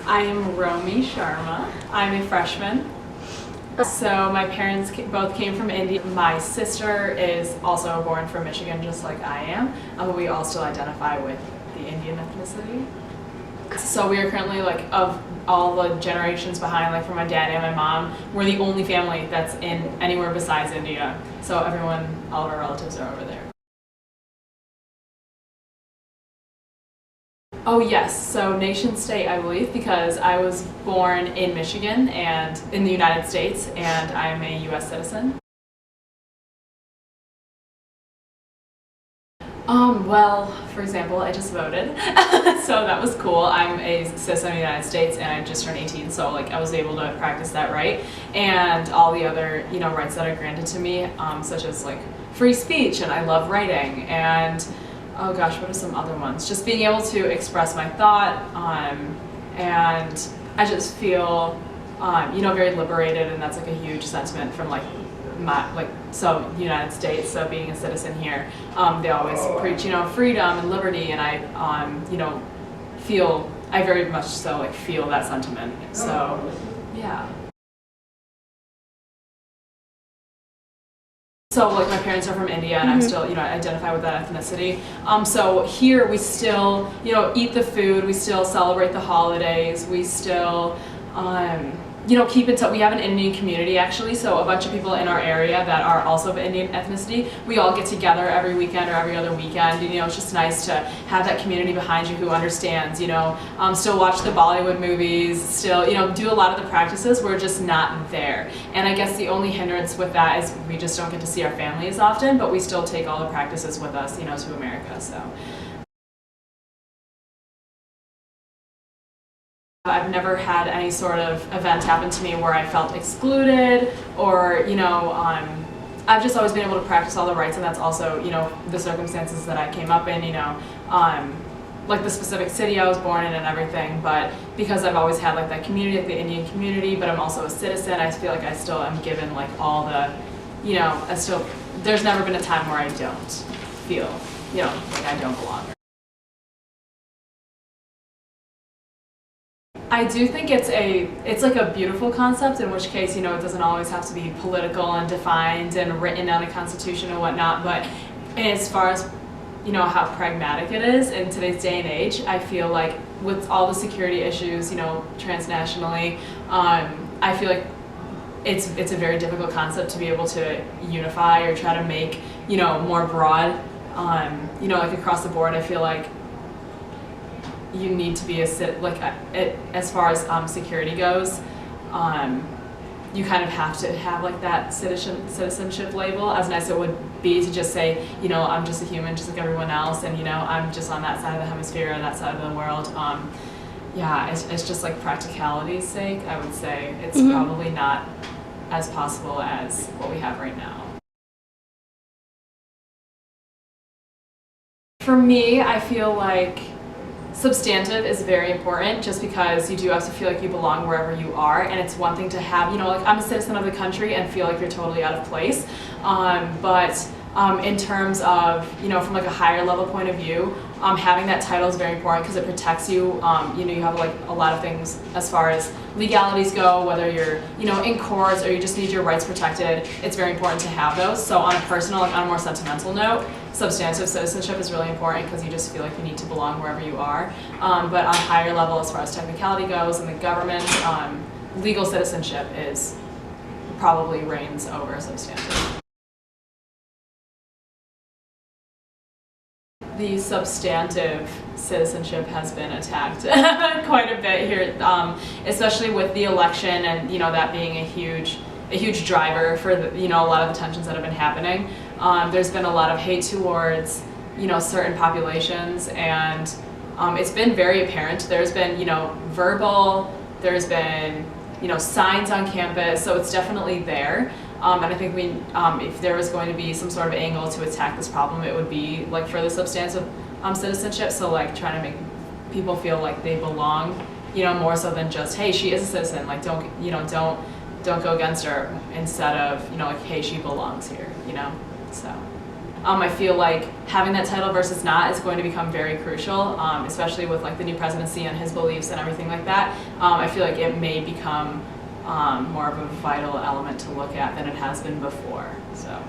I am Romy Sharma. I'm a freshman. So my parents both came from India. My sister is also born from Michigan, just like I am, but we all still identify with the Indian ethnicity. So we are currently, like, of all the generations behind, like from my dad and my mom, we're the only family that's in anywhere besides India. So everyone, all of our relatives are over there. Oh yes, so nation state, I believe, because I was born in Michigan and in the United States, and I am a U.S. citizen. Well, for example, I just voted, so that was cool. I'm a citizen of the United States, and I just turned 18, so like I was able to practice that right, and all the other rights that are granted to me, such as like free speech, and I love writing, and oh gosh, what are some other ones? Just being able to express my thought, and I just feel, very liberated, and that's like a huge sentiment from so United States. So being a citizen here, they always preach, freedom and liberty, and I very much so like feel that sentiment. So, yeah. So like my parents are from India, and I'm still, identify with that ethnicity. So here we still, eat the food, we still celebrate the holidays, we still, keep in touch. We have an Indian community actually, so a bunch of people in our area that are also of Indian ethnicity, we all get together every weekend or every other weekend. It's just nice to have that community behind you who understands, still watch the Bollywood movies, still, do a lot of the practices. We're just not there. And I guess the only hindrance with that is we just don't get to see our family as often, but we still take all the practices with us, to America, so. I've never had any sort of event happen to me where I felt excluded or, I've just always been able to practice all the rights, and that's also, the circumstances that I came up in, like the specific city I was born in and everything, but because I've always had like that community, like the Indian community, but I'm also a citizen, I feel like I still am given like all the, there's never been a time where I don't feel, like I don't belong. I do think it's like a beautiful concept, in which case, it doesn't always have to be political and defined and written on a constitution and whatnot, but as far as, how pragmatic it is in today's day and age, I feel like with all the security issues, transnationally, I feel like it's a very difficult concept to be able to unify or try to make, more broad, like across the board. I feel like you need to be as far as security goes, you kind of have to have like that citizenship label, as nice as it would be to just say, I'm just a human just like everyone else, and I'm just on that side of the hemisphere or that side of the world. Yeah, it's just like practicality's sake, I would say it's probably not as possible as what we have right now. For me, I feel like substantive is very important, just because you do have to feel like you belong wherever you are, and it's one thing to have, like I'm a citizen of the country and feel like you're totally out of place, but in terms of, from like a higher level point of view, having that title is very important because it protects you. You have like a lot of things as far as legalities go, whether you're, in courts or you just need your rights protected. It's very important to have those. So on a personal, on a more sentimental note, substantive citizenship is really important because you just feel like you need to belong wherever you are. But on a higher level, as far as technicality goes in the government, legal citizenship probably reigns over substantive. The substantive citizenship has been attacked quite a bit here, especially with the election, and that being a huge driver for a lot of the tensions that have been happening. There's been a lot of hate towards certain populations, and it's been very apparent. There's been verbal, there's been signs on campus, so it's definitely there. And I think if there was going to be some sort of angle to attack this problem, it would be like for the substantive citizenship. So like trying to make people feel like they belong, more so than just, hey, she is a citizen. Like don't go against her, instead of like, hey, she belongs here. So. I feel like having that title versus not is going to become very crucial, especially with like the new presidency and his beliefs and everything like that. I feel like it may become more of a vital element to look at than it has been before. So.